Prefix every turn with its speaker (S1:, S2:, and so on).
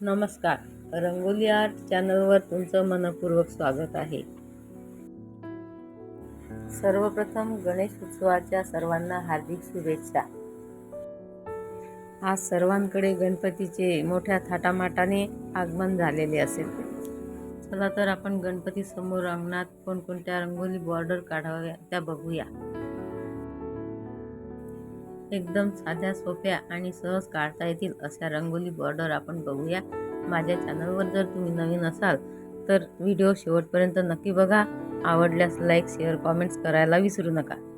S1: नमस्कार. रंगोली आर्ट चॅनलवर तुमचं मनपूर्वक स्वागत आहे. सर्वप्रथम गणेश उत्सवाच्या सर्वांना हार्दिक शुभेच्छा. आज सर्वांकडे गणपतीचे मोठ्या थाटामाटाने आगमन झालेले असेल. चला तर आपण गणपती समोर अंगणात कोणकोणत्या रंगोली बॉर्डर काढाव्या त्या बघूया. एकदम साध्या, सोप्या आणि सहज काढता येतील अशा रंगोली बॉर्डर आपण बघूया. माझ्या चॅनलवर जर तुम्ही नवीन असाल तर व्हिडिओ शेवटपर्यंत नक्की बघा. आवडल्यास लाईक, शेअर, कॉमेंट्स करायला विसरू नका.